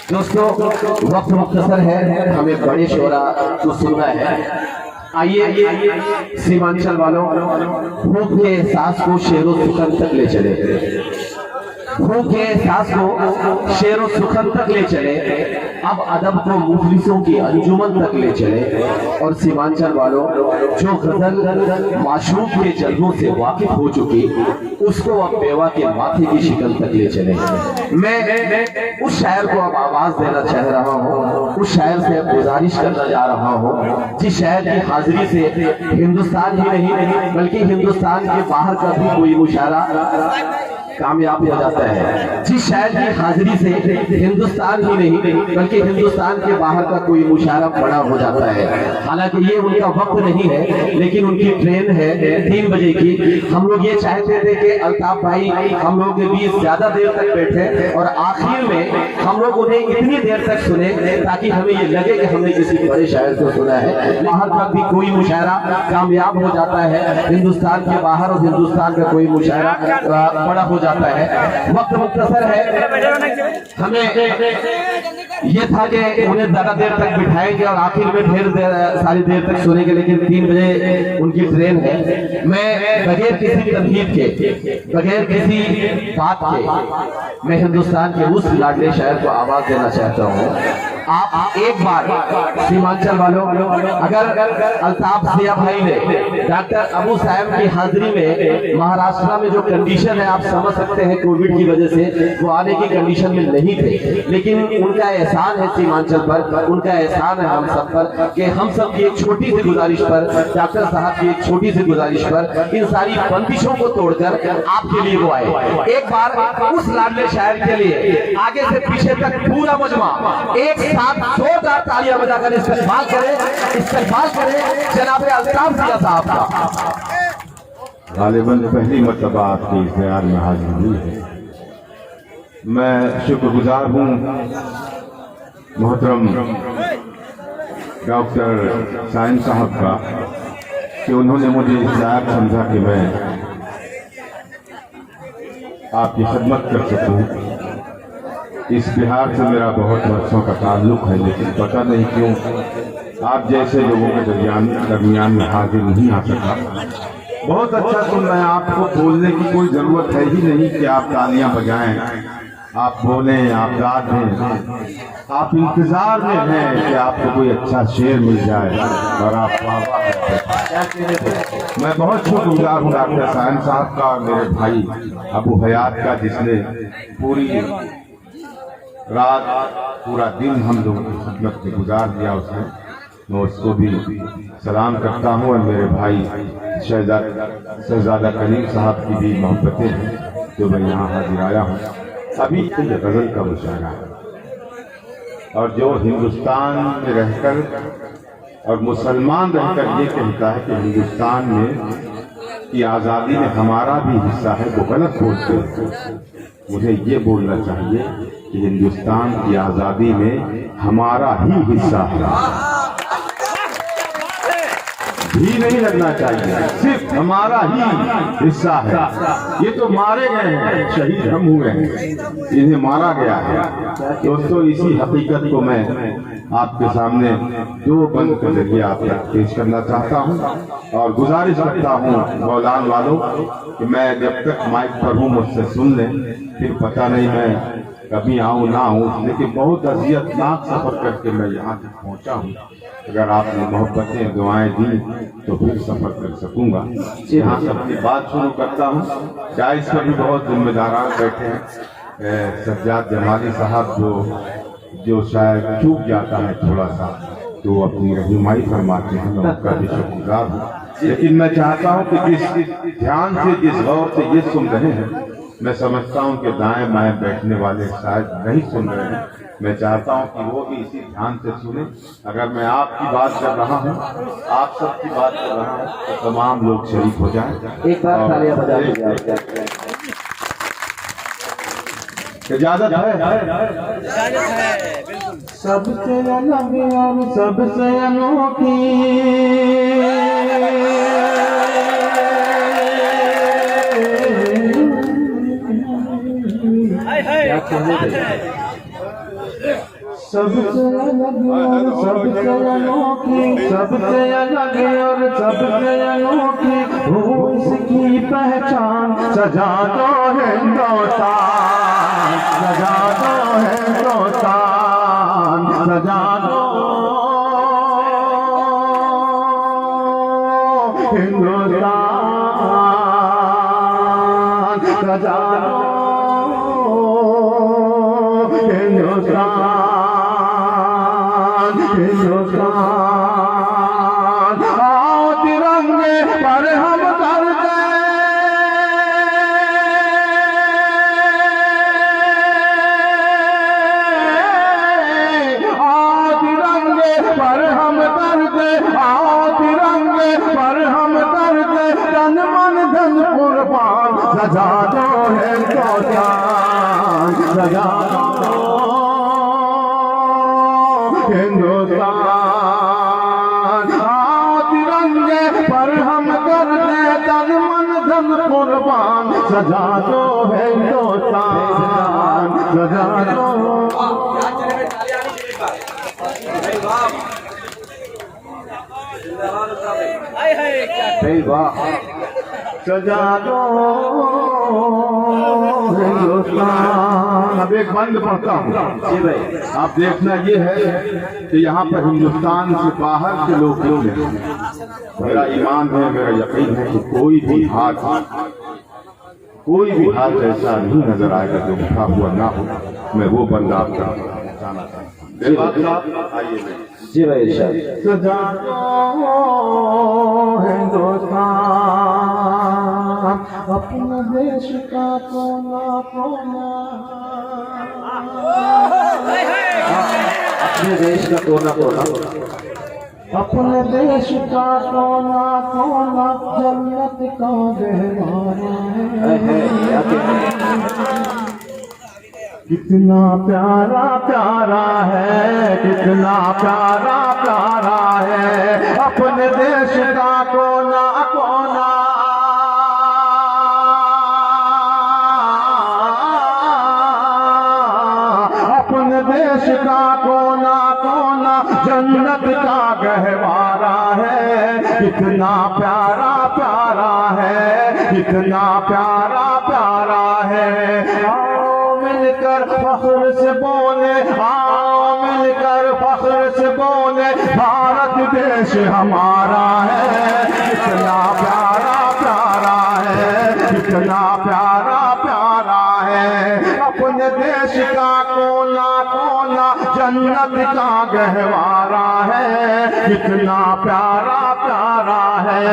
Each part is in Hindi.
दोस्तों वक्त मुख्तसर है, हमें बड़े शोरा को सुनना है। आइए सीमांचल वालों, भूख के एहसास को शेरो सुखन तक ले चले, भूख के एहसास को शेरो सुखन तक ले चले, अब अदब को मुफलिसों की अंजुमन तक ले चले। और सीमांचल वालों, जो गजल माशूक के जज्बों से वाकिफ हो चुकी, उसको अब बेवा के माथे की शिकल तक ले चले। मैं उस शायर को अब आवाज देना चाह रहा हूँ, उस शायर से गुजारिश करना जा रहा हूँ जिस शायर की हाजिरी से हिंदुस्तान ही नहीं बल्कि हिंदुस्तान के बाहर का भी कोई मुशायरा कामयाब हो जाता है। जिस शायर की हाजिरी से हिंदुस्तान ही नहीं बल्कि हिंदुस्तान के बाहर का कोई मुशायरा बड़ा हो जाता है। हालांकि ये उनका वक्त नहीं है, लेकिन उनकी ट्रेन है 3 बजे की। हम लोग ये चाहते थे कि अल्ताफ भाई हम लोग के बीच ज्यादा देर तक बैठे और आखिर में हम लोग उन्हें इतनी देर तक सुने ताकि हमें ये लगे कि हमने किसी बड़े शायर को सुना है। बाहर का भी कोई मुशायरा कामयाब हो जाता है, हिंदुस्तान के बाहर और हिंदुस्तान का कोई मुशायरा बड़ा हो जाता है। वक्त मुख्तसर है, हमें ये था कि उन्हें ज्यादा देर तक बिठाएंगे और आखिर में सारी देर तक सुनेंगे, लेकिन 3 बजे उनकी ट्रेन है। मैं बगैर किसी तमहीद के, बगैर किसी बात के, मैं हिंदुस्तान के उस लाडले शायर को आवाज देना चाहता हूँ। आप एक बार सीमांचल वालों, अगर अल्ताफ जिया भाई ने डॉक्टर अबू साहब की हाजिरी में महाराष्ट्र में जो कंडीशन है, आप समझ सकते हैं कोविड की वजह से वो आने की कंडीशन में नहीं थे, लेकिन उनका एहसान है सीमांचल पर, उनका एहसान है हम सब पर कि हम सब की एक छोटी सी गुजारिश पर, डॉक्टर साहब की एक छोटी सी गुजारिश पर, इन सारी बंदिशों को तोड़कर आपके लिए वो आए। एक बार उस लाडले शायर के लिए आगे से पीछे तक पूरा मजमा एक साथ जोरदार तालियां बजाकर इस्तेमाल करें जनाब अल्ताफ जिया साहब का। गालिबन पहली मर्तबा आपके इस बयान में हाजिर हुई है। मैं शुक्रगुजार हूँ मोहतरम डॉक्टर साइन साहब का कि उन्होंने मुझे इस लायक समझा कि मैं आपकी खिदमत कर सकूँ। इस बिहार से मेरा बहुत वर्षों का ताल्लुक है, लेकिन पता नहीं क्यों आप जैसे लोगों के दरमियान में हाजिर नहीं आ सका। बहुत अच्छा सुन रहे हैं, आपको बोलने की कोई जरूरत है ही नहीं कि आप तालियां बजाएं, आप बोलें, आप गा दें। आप इंतजार में हैं कि आपको कोई अच्छा शेर मिल जाए और आप मैं बहुत शुक्रगुजार हूँ डॉक्टर साइन साहब का और मेरे भाई अबू हयात का, जिसने पूरी रात पूरा दिन हम लोगों की खिदमत में गुजार दिया। उसने, मैं उसको भी सलाम करता हूँ और मेरे भाई शहजादा करीम साहब की भी मोहब्बतें हैं जो मैं यहाँ हाजिर आया हूँ। अभी ये गजल का मुशायरा है और जो हिंदुस्तान में रहकर और मुसलमान रहकर ये कहता है कि हिंदुस्तान में की आज़ादी में हमारा भी हिस्सा है, वो गलत बोलते हैं। मुझे ये बोलना चाहिए कि हिंदुस्तान की आज़ादी में हमारा ही हिस्सा है, भी नहीं लगना चाहिए, सिर्फ हमारा ही हिस्सा है। ये तो मारे गए हैं, शहीद हम हुए हैं, इन्हें मारा गया है। दोस्तों, इसी हकीकत को मैं आपके सामने 2 बंद के जरिए आप तक पेश करना चाहता हूं और गुजारिश करता हूं मौलान वालों कि मैं जब तक माइक पर हूं मुझसे सुन लें, फिर पता नहीं मैं कभी आऊं ना आऊं, लेकिन बहुत अजियतनाक सफर करके मैं यहाँ तक पहुँचा हूँ। अगर आपने मोहब्बतें दुआएं दी तो फिर सफर कर सकूंगा। यहाँ सबकी बात शुरू करता हूँ। डाइस पर भी बहुत जिम्मेदारान बैठे हैं, सज्जाद जमाली साहब जो शायद चूक जाता है थोड़ा सा तो अपनी रहनुमाई फरमाते हैं, मैं उनका भी शुक्रगुजार हूँ। लेकिन मैं चाहता हूँ कि जिस ध्यान से, जिस गौर से ये सुन रहे हैं, मैं समझता हूँ कि दाएं बाएं बैठने वाले शायद नहीं सुन रहे हैं। मैं चाहता हूँ कि वो भी इसी ध्यान से सुने। अगर मैं आपकी बात कर रहा हूँ, आप सबकी बात कर रहा हूँ, तो तमाम लोग शरीक हो जाएं। एक बार तालियां बजा दीजिए। इजाजत है? सबसे अलग और सबसे अनोखी सबसे अलग और सबसे अनोखी, सबसे अलग और सबसे अनोखी हो इसकी पहचान। सजा दो हिंदुस्तान, सजा दो हिंदुस्तान, सजा दो हिंदुस्तान, सजा दो हिंदुस्तान, हिंदुस्तान। आओ तिरंगे पर हम कर दे, आओ तिरंगे पर हम कर दे, आओ तिरंगे पर हम कर दे तन मन धन कुर्बान। सजा दो हिंदुस्तान, सजा दो हिंदुस्तान। आओ तिरंगे पर हम कर दे तन मन धन कुर्बान। सजा दो हिंदुस्तान, सजा दो। सजा दो हिंदुस्तान। अब एक बंद पढ़ता हूँ। जी भाई। आप देखना ये है कि यहाँ पर हिंदुस्तान से बाहर के लोग क्यों हैं। मेरा ईमान है, मेरा यकीन है कि कोई भी हाथ ऐसा नहीं नजर आएगा जो उठा हुआ ना हो। मैं वो बंदा आपका आइए। जी भाई इरशाद। सजा दो हिंदुस्तान, अपने देश का कोना कोना, अपने देश का कोना कोना, अपने देश का कोना कोना जन्नत का गहवारा है। कितना प्यारा प्यारा है, कितना प्यारा प्यारा है अपने देश का कोना कोना। अपने देश का कोना कोना जन्नत का गहवारा है। कितना प्यारा प्यारा है, कितना प्यारा प्यारा है। मिलकर फख्र से बोले, आओ मिलकर फख्र से बोले, भारत देश हमारा है। कितना प्यारा प्यारा है, कितना प्यारा प्यारा है अपने देश का कोना कोना जन्नत का गहवारा है। कितना प्यारा प्यारा है,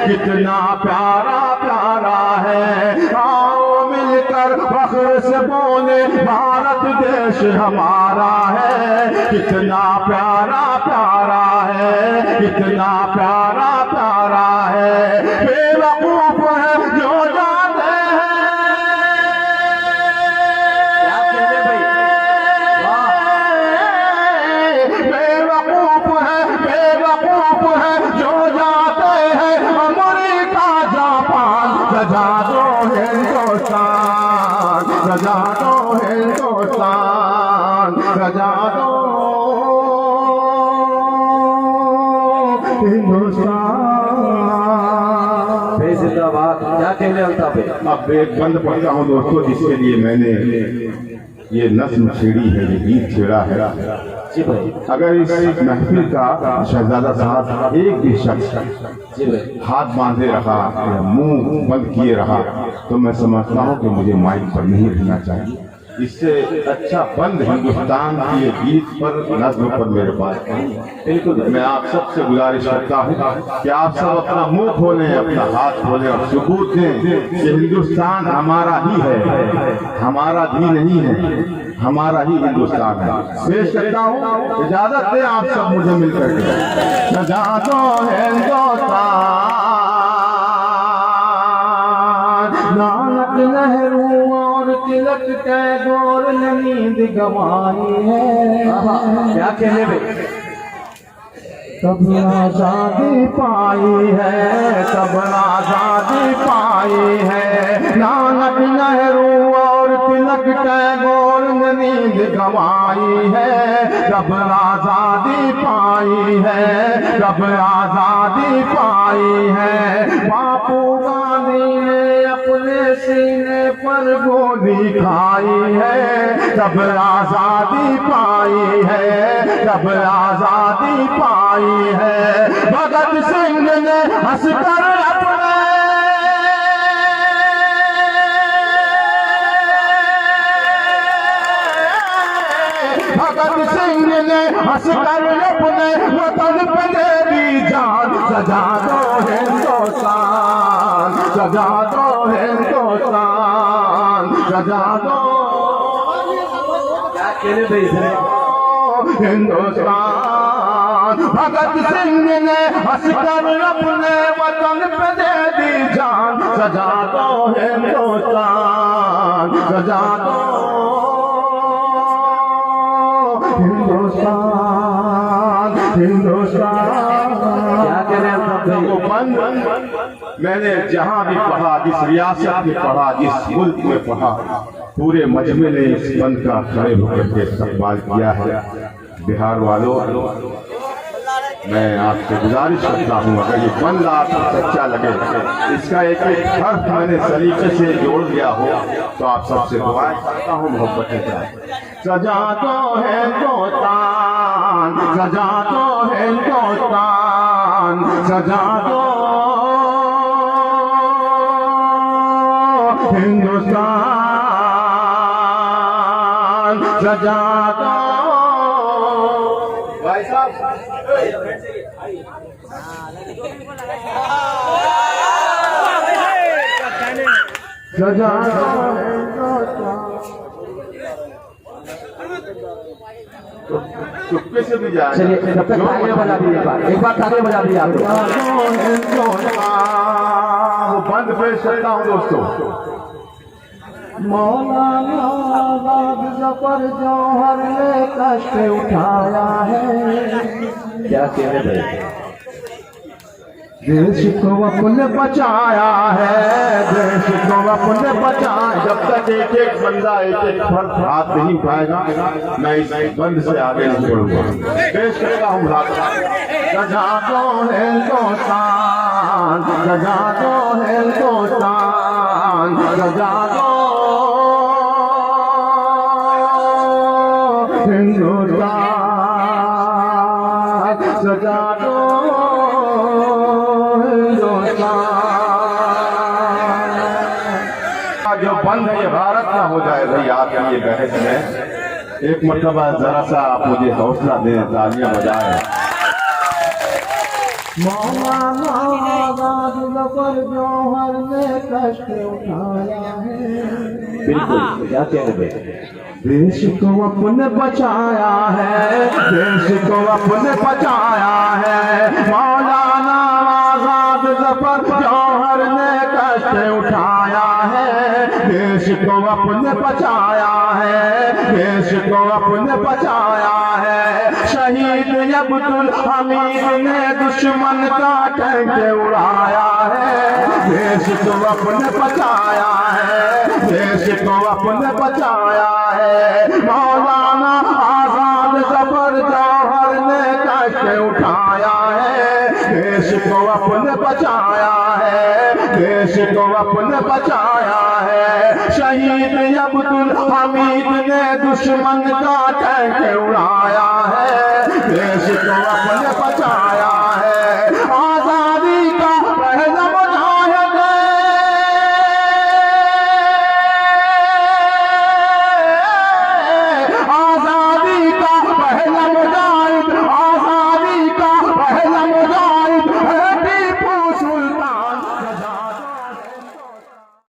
कितना प्यारा प्यारा है। आओ मिलकर फख्र से बोले, भारत देश हमारा है। कितना प्यारा प्यारा है, कितना प्यारा प्यारा है। बेवकूफ है जो जाते हैं, बेवकूफ है जो जाते हैं अमेरिका जापान। सजा दो हिंदुस्तान, सजा दो हिंदुस्तान, सजा दो हिंदुस्तान। जिंदाबाद। क्या कहने अल्ताफ भाई? अब एक बंद पढ़ता हूँ दोस्तों, जिसके लिए मैंने ये नस्म छेड़ी है, ये गीत छेड़ा है। जी भाई। अगर इस महफिल का शहजादा साहब एक भी शख्स जी भाई हाथ बांधे रहा या मुंह बंद किए रहा तो मैं समझता हूँ कि मुझे माइक पर नहीं रहना चाहिए। इससे अच्छा बंद हिंदुस्तान के गीत पर नज़्म पर मेरे पास नहीं। बिल्कुल मैं आप सबसे गुजारिश करता हूँ कि आप सब अपना मुंह खोलें, अपना हाथ खोलें और सबूत दें कि हिंदुस्तान हमारा ही है, हमारा भी नहीं है, हमारा ही हिंदुस्तान है। पेश करता हूँ, इजाजत दें आप सब मुझे मिलकर के। सजा दो हिंदुस्तान, नानक नेहरू और तिलक टैगोर ने नींद गंवाई है। क्या कहने भाई? तब आजादी पाई है, तब आजादी पाई है। नानक नेहरू और तिलक टैगोर ने नींद गंवाई है, जब आजादी पाई है, जब आजादी पाई है। बापू गांधी ने अपने सीने पर गोली खाई है, जब आजादी पाई है, जब आजादी पाई है। भगत सिंह ने हंसकर अपने भगत सिंह ने हंसकर अपने वतन पे दे दी जान। सजा दो हिंदुस्तान, सजा दो हिंदुस्तान, सजा दो हिंदुस्तान। भगत सिंह ने हंसकर अपने वतन पे दे दी जान। सजा दो हिंदुस्तान, सजा दो हिंदुस्तान, हिंदुस्तान। क्या कह रहे हैं वो बंद मैंने जहां भी पढ़ा, जिस रियासत में पढ़ा, जिस मुल्क में पढ़ा, पूरे मजमे ने इस बंद का खड़े होकर के इस्तेमाल किया है। बिहार वालों, मैं आपसे गुजारिश करता हूँ, अगर ये बंद आपको सच्चा लगे, इसका एक एक हर्फ मैंने सलीके से जोड़ दिया हो, तो आप सबसे दुआएं करता हूँ मोहब्बत से। सजा दो हिंदुस्तान, सजा दो हिंदुस्तान, सजा दो हिंदुस्तान, सजा दो। भाई साहब सजा चुपके से भी जाए। चलिए जब तक तालियां बजा दी, एक बार तालियां बजा दी आप वो बंद पेश करता हूँ दोस्तों। मौलाना आजाद जफर जौहर ने कष्ट उठाया है। क्या कह रहे भाई? देश को अपने बचाया है, देश को अपने बचाया। जब तक एक एक बंदा एक एक फर्द हाथ नहीं उठाएगा, मैं इस बंद से आगे नहीं बढ़ूंगा। पेश करता हूँ सजा दो हिंदुस्तान, सजा दो हिंदुस्तान, सजा दो हिंदुस्तान, सजा दो जो बंद है ये भारत ना हो जाए भाई आपकी ये बहस में। एक मरतबा जरा सा आप मुझे हौसला दें, तालियां बजाएं। मौलाना आजाद जफर जौहर ने कष्ट उठाया है। बिल्कुल, क्या कह रहे भाई? देश को अपने बचाया है, देश को अपने बचाया है। मौलाना आजाद जफर जौहर ने कष्ट उठाया है, देश को अपने बचाया है, देश को अपने बचाया है। शहीद अब्दुल हमीद ने दुश्मन का टैंक उड़ाया है, देश को अपने बचाया है, देश को अपने बचाया है। मौलाना आजाद जफर जौहर ने कष्ट उठाया है, देश को अपने बचाया है, देश को अपने बचाया है। शहीद अब्दुल हमीद ने दुश्मन का टैंक उड़ाया